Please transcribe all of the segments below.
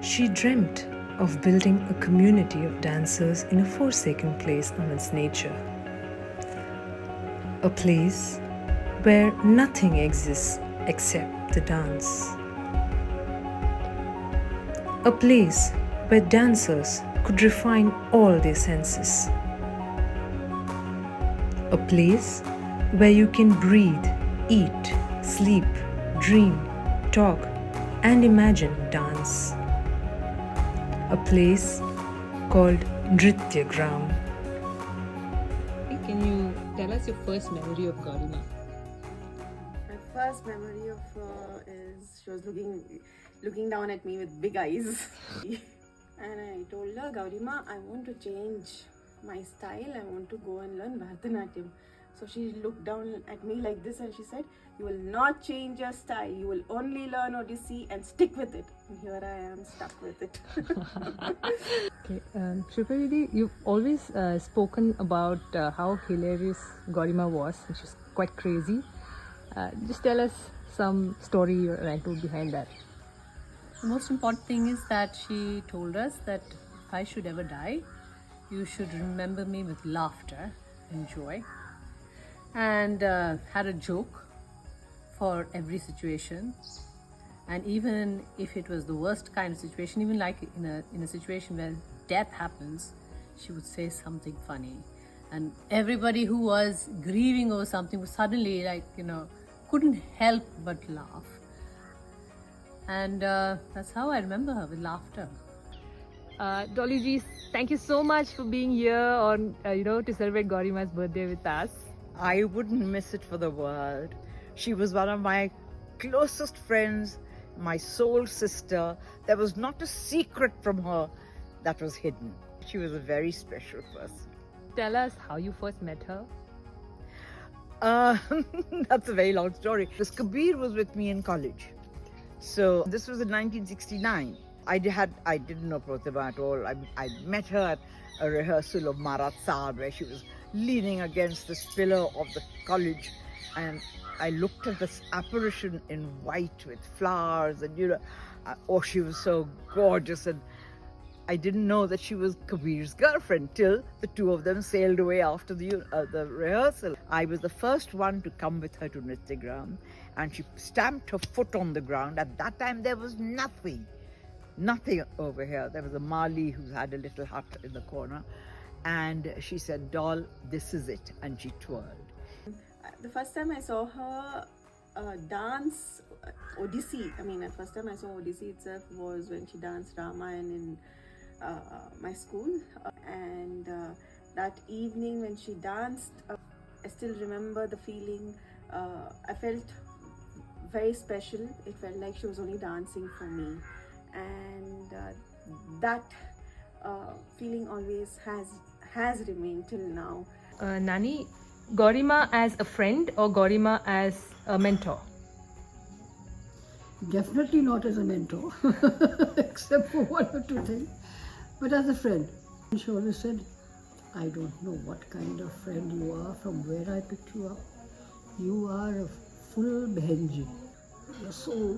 She dreamt of building a community of dancers in a forsaken place known as nature. A place where nothing exists except the dance. A place where dancers could refine all their senses. A place where you can breathe, eat, sleep, dream, talk, and imagine dance. A place called Nrityagram. Can you tell us your first memory of GauriMa? My first memory of her is she was looking down at me with big eyes. And I told her, GauriMa, I want to change my style. I want to go and learn Bharatanatyam. So she looked down at me like this and she said, you will not change your style. You will only learn Odissi and stick with it. And here I am stuck with it. Okay, Protima Bedi, you've always spoken about how hilarious GauriMa was, and she's quite crazy. Just tell us some story or anecdote behind that. The most important thing is that she told us that if I should ever die, you should remember me with laughter and joy, and had a joke for every situation. And even if it was the worst kind of situation, even like in a situation where death happens, she would say something funny, and everybody who was grieving over something was suddenly couldn't help but laugh. And that's how I remember her, with laughter. Dolly ji, thank you so much for being here on to celebrate GauriMa's birthday with us. I wouldn't miss it for the world. She was one of my closest friends, my soul sister. There was not a secret from her that was hidden. She was a very special person. Tell us how you first met her. That's a very long story. Because Kabir was with me in college. So this was in 1969. I didn't know Protima at all. I met her at a rehearsal of Marat Saab, where she was leaning against this pillar of the college, and I looked at this apparition in white with flowers, and she was so gorgeous, and I didn't know that she was Kabir's girlfriend till the two of them sailed away after the rehearsal. I was the first one to come with her to Nrityagram, and she stamped her foot on the ground. At that time there was nothing over here. There was a Mali who had a little hut in the corner, and she said, "Doll, this is it," and she twirled. The first time I saw her dance Odissi, the first time I saw Odissi itself was when she danced Ramayan in my school. And that evening when she danced, I still remember the feeling. I felt very special. It felt like she was only dancing for me. And that feeling always has remained till now. Nani, GauriMa as a friend or GauriMa as a mentor? Definitely not as a mentor, except for one or two things, but as a friend. She always said, I don't know what kind of friend you are, from where I picked you up. You are a full Behenji. You're so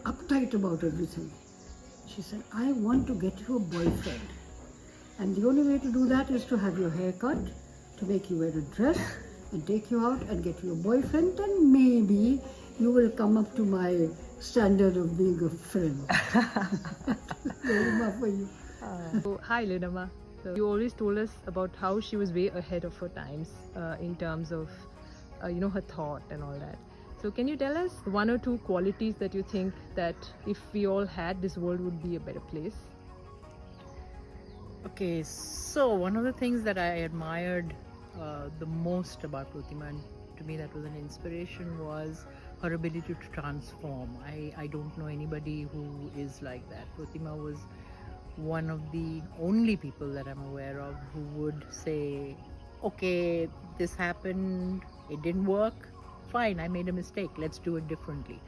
uptight about everything. She said, I want to get you a boyfriend. And the only way to do that is to have your hair cut, to make you wear a dress, and take you out and get you a boyfriend, and maybe you will come up to my standard of being a friend. GauriMa for you. So, hi Linama. So you always told us about how she was way ahead of her times in terms of her thought and all that. So can you tell us one or two qualities that you think that if we all had, this world would be a better place? Okay, so one of the things that I admired the most about Protima, and to me that was an inspiration, was her ability to transform. I don't know anybody who is like that. Protima was one of the only people that I'm aware of who would say, okay, this happened, it didn't work, fine, I made a mistake, let's do it differently.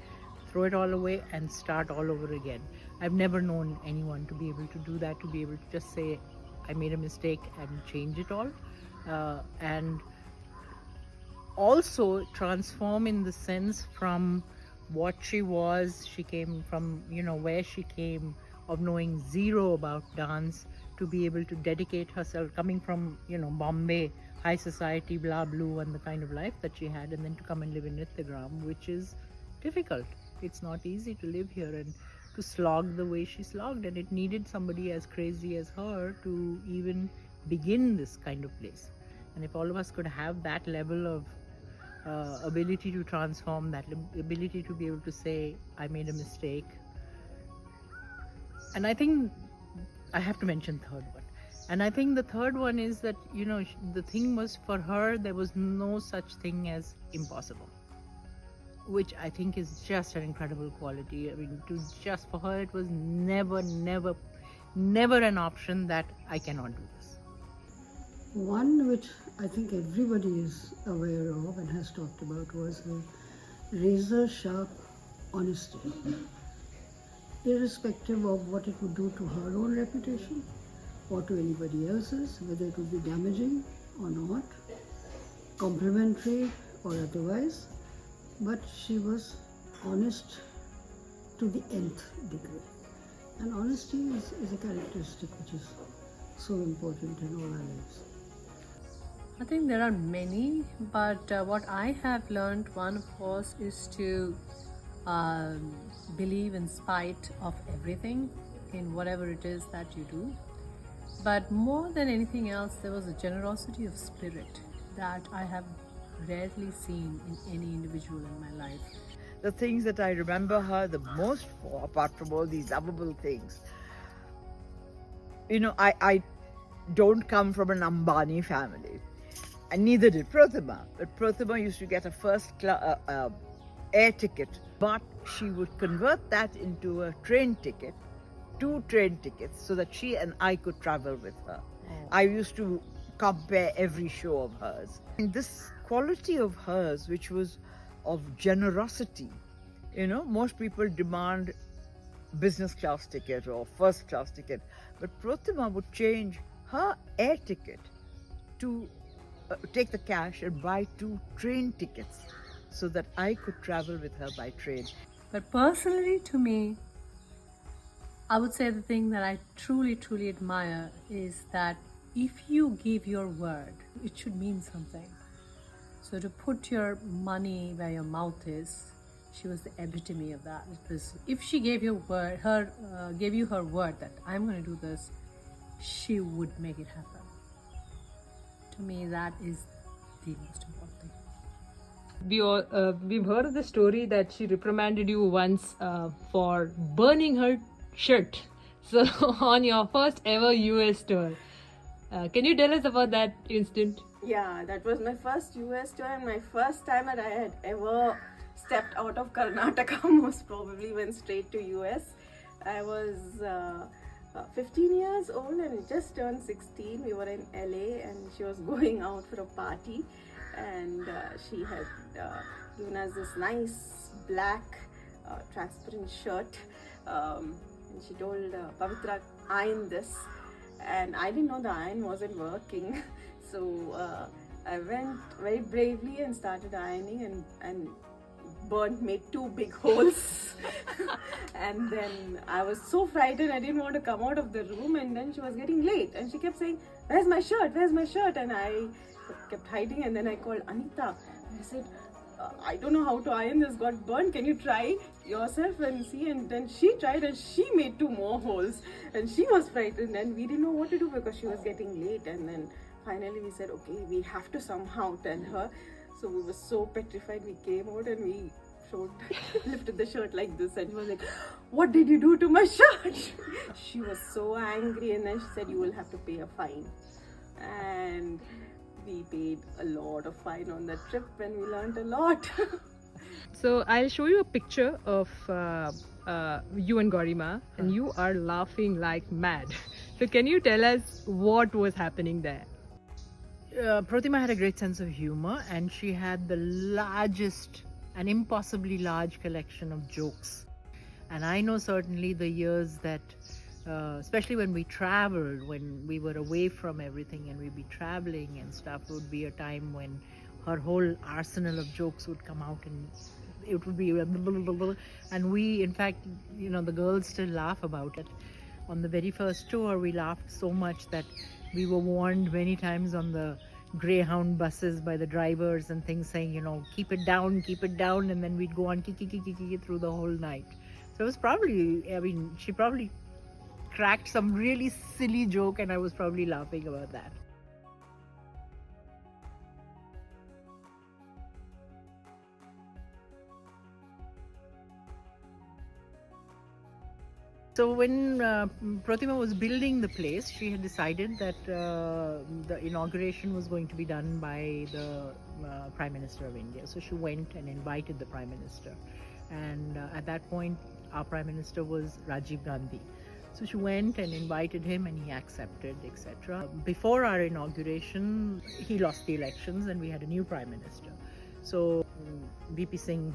Throw it all away and start all over again. I've never known anyone to be able to do that, to be able to just say, I made a mistake and change it all. And also transform in the sense from what she was. She came from, where she came, of knowing zero about dance, to be able to dedicate herself, coming from, Bombay, high society, blah, blue, and the kind of life that she had, and then to come and live in Nrityagram, which is difficult. It's not easy to live here and to slog the way she slogged, and it needed somebody as crazy as her to even begin this kind of place. And if all of us could have that level of ability to transform, that ability to be able to say, I made a mistake. And I think I have to mention third one. And I think the third one is that, the thing was, for her, there was no such thing as impossible, which I think is just an incredible quality. I mean, for her, it was never an option that I cannot do this. One which I think everybody is aware of and has talked about was her razor sharp honesty, irrespective of what it would do to her own reputation or to anybody else's, whether it would be damaging or not, complimentary or otherwise. But she was honest to the nth degree. And honesty is a characteristic which is so important in all our lives. I think there are many, but what I have learned, one of course, is to believe in spite of everything in whatever it is that you do. But more than anything else, there was a generosity of spirit that I have rarely seen in any individual in my life. The things that I remember her the most for, apart from all these lovable things, I don't come from an Ambani family, and neither did Protima. But Protima used to get a first air ticket, but she would convert that into a train ticket, 2 train tickets, so that she and I could travel with her. I used to compare every show of hers. And this quality of hers, which was of generosity, most people demand business class ticket or first class ticket, but Protima would change her air ticket to take the cash and buy 2 train tickets so that I could travel with her by train. But personally, to me, I would say the thing that I truly, truly admire is that if you give your word, it should mean something. So to put your money where your mouth is, she was the epitome of that. It was, if she gave you gave you her word that I'm going to do this, she would make it happen. To me, that is the most important thing. We've heard of the story that she reprimanded you once for burning her shirt. So on your first ever US tour, can you tell us about that incident? Yeah, that was my first US tour and my first time that I had ever stepped out of Karnataka. Most probably went straight to US. I was 15 years old and just turned 16. We were in LA and she was going out for a party, and she had given us this nice black transparent shirt, and she told Pavitra, iron this, and I didn't know the iron wasn't working. So I went very bravely and started ironing and made 2 big holes. And then I was so frightened, I didn't want to come out of the room, and then she was getting late and she kept saying, where's my shirt? And I kept hiding, and then I called Anita. I said, I don't know how to iron this, got burnt, can you try yourself and see? And then she tried and she made 2 more holes, and she was frightened and we didn't know what to do because she was getting late. And then finally we said, okay, we have to somehow tell her. So we were so petrified, we came out and we lifted the shirt like this, and she was like, what did you do to my shirt? She was so angry, and then she said, you will have to pay a fine. And we paid a lot of fine on that trip and we learned a lot. So I'll show you a picture of you and GauriMa, and you are laughing like mad. So can you tell us what was happening there? Protima had a great sense of humor, and she had the largest, an impossibly large collection of jokes. And I know certainly the years that, especially when we traveled, when we were away from everything and we'd be traveling and stuff, would be a time when her whole arsenal of jokes would come out, and it would be blah, blah, blah, blah. And we, in fact, the girls still laugh about it. On the very first tour, we laughed so much that we were warned many times on the Greyhound buses by the drivers and things, saying, keep it down, and then we'd go on kiki through the whole night. So it was probably, she probably cracked some really silly joke, and I was probably laughing about that. So when Protima was building the place, she had decided that the inauguration was going to be done by the Prime Minister of India. So she went and invited the Prime Minister. And at that point, our Prime Minister was Rajiv Gandhi. So she went and invited him, and he accepted, etc. Before our inauguration, he lost the elections and we had a new Prime Minister. So VP Singh,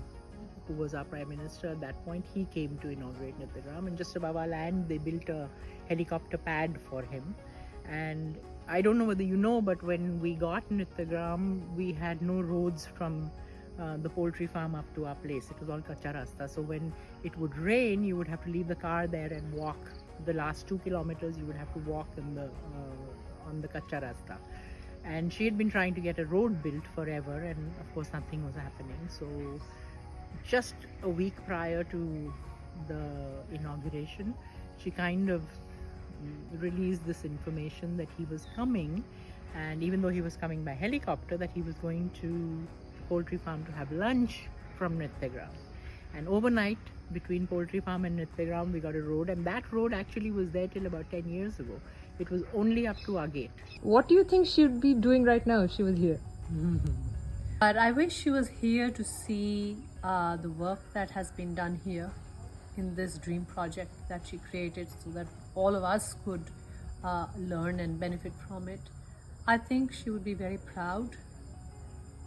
who was our Prime Minister at that point, he came to inaugurate Nrityagram, and just above our land they built a helicopter pad for him. And I don't know whether you know, but when we got Nrityagram, we had no roads from the poultry farm up to our place. It was all kacha rasta. So when it would rain, you would have to leave the car there and walk. The last 2 kilometers you would have to walk on the kacha rasta. And she had been trying to get a road built forever, and of course nothing was happening. So just a week prior to the inauguration, she kind of released this information that he was coming, and even though he was coming by helicopter, that he was going to the poultry farm to have lunch from Nrityagram. And overnight, between poultry farm and Nrityagram, we got a road, and that road actually was there till about 10 years ago. It was only up to our gate. What do you think she would be doing right now if she was here? But I wish she was here to see the work that has been done here in this dream project that she created, so that all of us could learn and benefit from it. I think she would be very proud,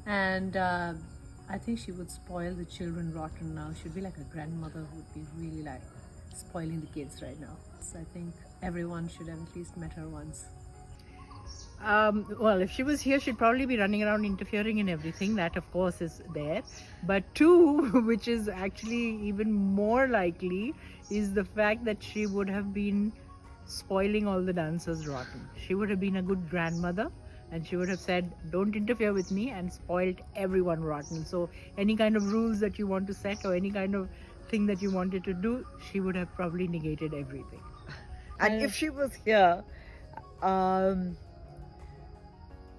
and I think she would spoil the children rotten now. She would be like a grandmother who would be really like spoiling the kids right now. So I think everyone should have at least met her once. Well, if she was here, she'd probably be running around interfering in everything. That, of course, is there. But two, which is actually even more likely, is the fact that she would have been spoiling all the dancers rotten. She would have been a good grandmother, and she would have said, don't interfere with me, and spoiled everyone rotten. So any kind of rules that you want to set or any kind of thing that you wanted to do, she would have probably negated everything. And if she was here,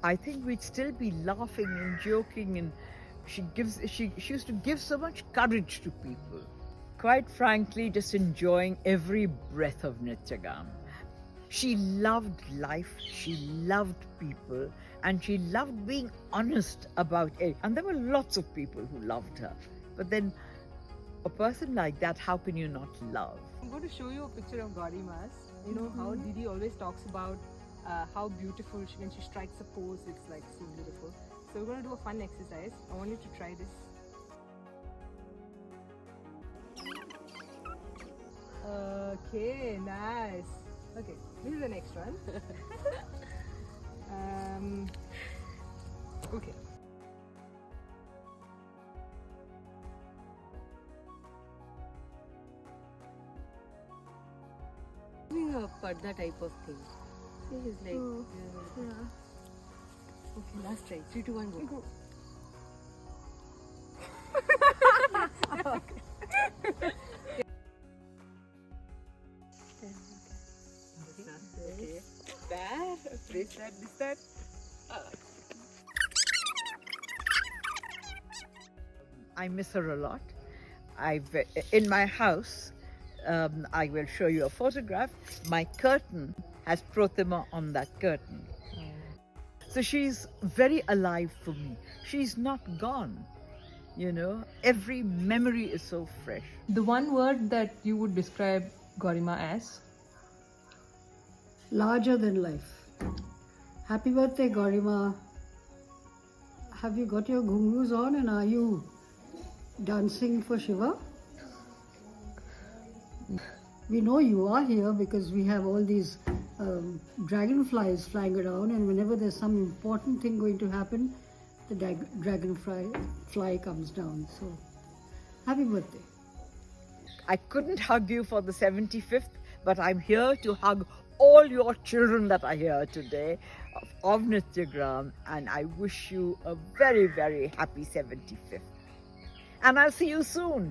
I think we'd still be laughing and joking, and she used to give so much courage to people. Quite frankly, just enjoying every breath of Nrityagram. She loved life, she loved people, and she loved being honest about it. And there were lots of people who loved her. But then a person like that, how can you not love? I'm going to show you a picture of GauriMa's. You know how Didi always talks about how beautiful when she strikes a pose, it's like so beautiful. So we're going to do a fun exercise. I want you to try this. Okay, nice. Okay, this is the next one. Okay. Doing a padda type of thing. See, he's like, Yeah. okay, last try. 3, 2, 1, go. Okay. That, place that, this, that. I miss her a lot. In my house, I will show you a photograph. My curtain has Protima on that curtain. So she's very alive for me. She's not gone. You know, every memory is so fresh. The one word that you would describe GauriMa as? Larger than life. Happy birthday, GauriMa. Have you got your ghungroos on, and are you dancing for Shiva? We know you are here because we have all these dragonflies flying around, and whenever there's some important thing going to happen, the dragonfly comes down. So Happy birthday. I couldn't hug you for the 75th, but I'm here to hug all your children that are here today of Nrityagram, and I wish you a very, very happy 75th. And I'll see you soon.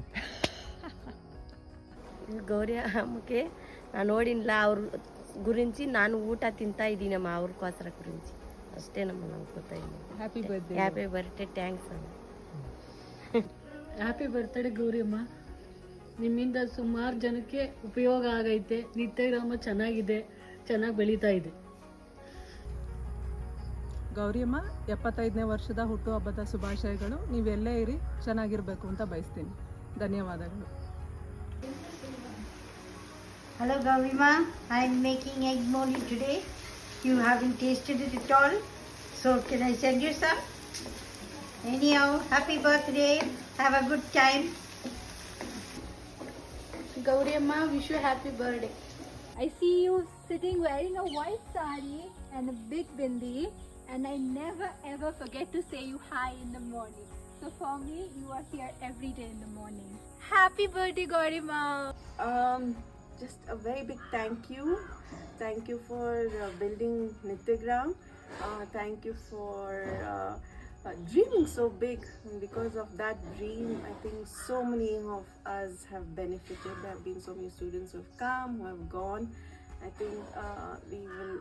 Gauri ಅಮ್ಮಕ್ಕೆ ನಾನು ನೋಡಿಲ್ಲ ಅವ್ರ ಗುరించి ನಾನು ಊಟ ತಿಂತಾ ಇದ್ದೀನಮ್ಮ ಅವ್ರಿಗೋಸ್ಕರ ಗುరించి ಅಷ್ಟೇ ನಂಗೆ ಗೊತ್ತಾಯಿಲ್ಲ. Happy birthday. Happy birthday, thanks ಅಮ್ಮ. ಹ್ಯಾಪಿ ಬರ್ತ್ಡೇ ಗೌರಿಯಮ್ಮ. ನಿಮ್ಮಿಂದ ಸುಮಾರು ಜನಕ್ಕೆ ಉಪಯೋಗ ಆಗೈತೆ. ನಿತ್ಯಗ್ರಾಮ ಚೆನ್ನಾಗಿದೆ, ಚೆನ್ನಾಗಿ ಬೆಳೀತಾ ಇದೆ. ಗೌರಿಯಮ್ಮ 75ನೇ ವರ್ಷದ ಹುಟ್ಟುಹಬ್ಬದ ಶುಭಾಶಯಗಳು. ನೀವೆಲ್ಲೇ ಇರಿ, ಚೆನ್ನಾಗಿರಬೇಕು ಅಂತ ಬಯಸ್ತೀನಿ. ಧನ್ಯವಾದಗಳು. Hello GauriMa, I'm making egg molly today. You haven't tasted it at all, so can I send you some? Anyhow, happy birthday, have a good time. GauriMa, wish you happy birthday. I see you sitting wearing a white sari and a big bindi, and I never ever forget to say you hi in the morning. So for me, you are here every day in the morning. Happy birthday, GauriMa. Just a very big thank you. Thank you for building Nrityagram. Thank you for dreaming so big. Because of that dream, I think so many of us have benefited. There have been so many students who have come, who have gone. I think we will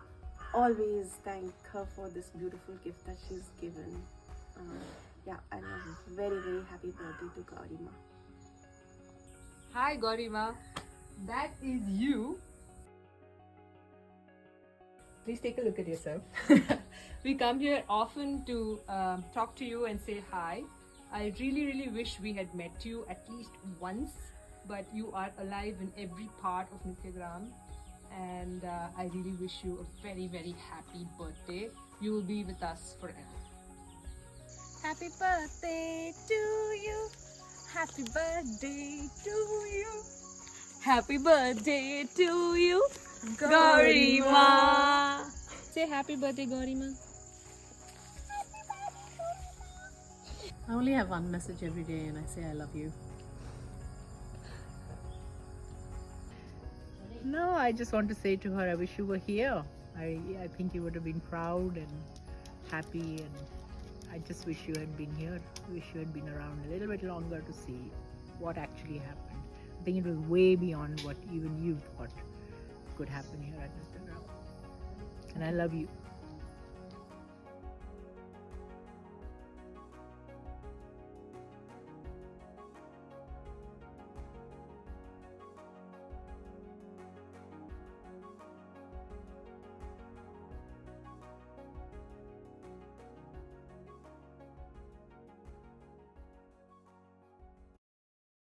always thank her for this beautiful gift that she's given. And a very, very happy birthday to GauriMa. Hi GauriMa, that is you. Please take a look at yourself. We come here often to talk to you and say hi. I really, really wish we had met you at least once, but you are alive in every part of Nrityagram, and I really wish you a very, very happy birthday. You will be with us forever. Happy birthday to you. Happy birthday to you. Happy birthday to you, GauriMa. Say happy birthday, GauriMa. I only have one message every day and I say I love you. No, I just want to say to her, I wish you were here. I think you would have been proud and happy, and I just wish you had been here. I wish you had been around a little bit longer to see what actually happened. I think it was way beyond what even you thought could happen here at Nrityagram. And I love you.